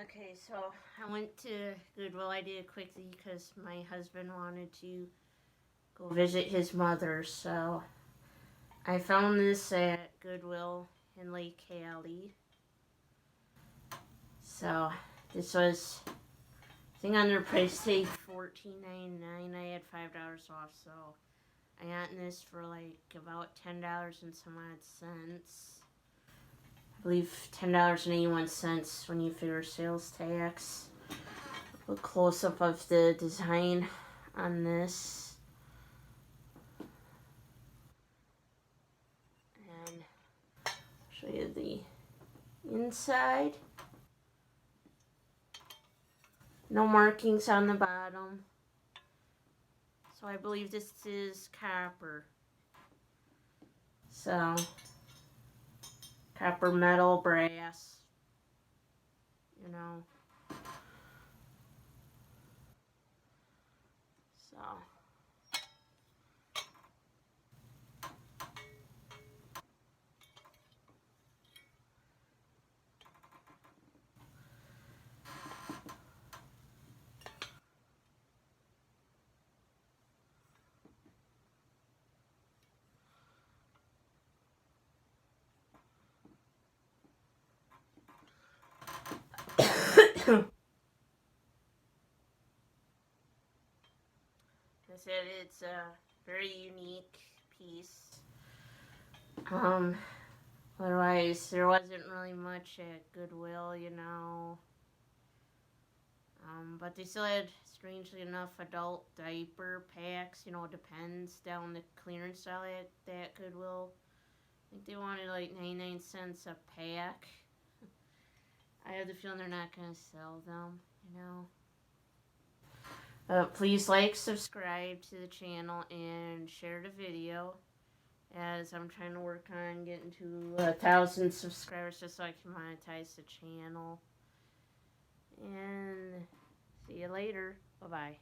Okay, so I went to Goodwill. I did it quickly because my husband wanted to go visit his mother. So I found this at Goodwill in Lake Cali. So this was, I think on their price tag, $14.99. I had $5 off, so I got this for like about $10 and some odd cents. I believe $10.81 when you figure sales tax. A close up of the design on this. And show you the inside. No markings on the bottom. So I believe this is copper. So copper, metal, brass, you know. So I said it's a very unique piece. Otherwise, there wasn't really much at Goodwill, you know. But they still had, strangely enough, adult diaper packs. You know, it depends down the clearance aisle at that Goodwill. I think they wanted like 99 cents a pack. I have the feeling they're not going to sell them, you know. Please like, subscribe to the channel, and share the video, as I'm trying to work on getting to 1,000 subscribers just so I can monetize the channel. And see you later. Bye-bye.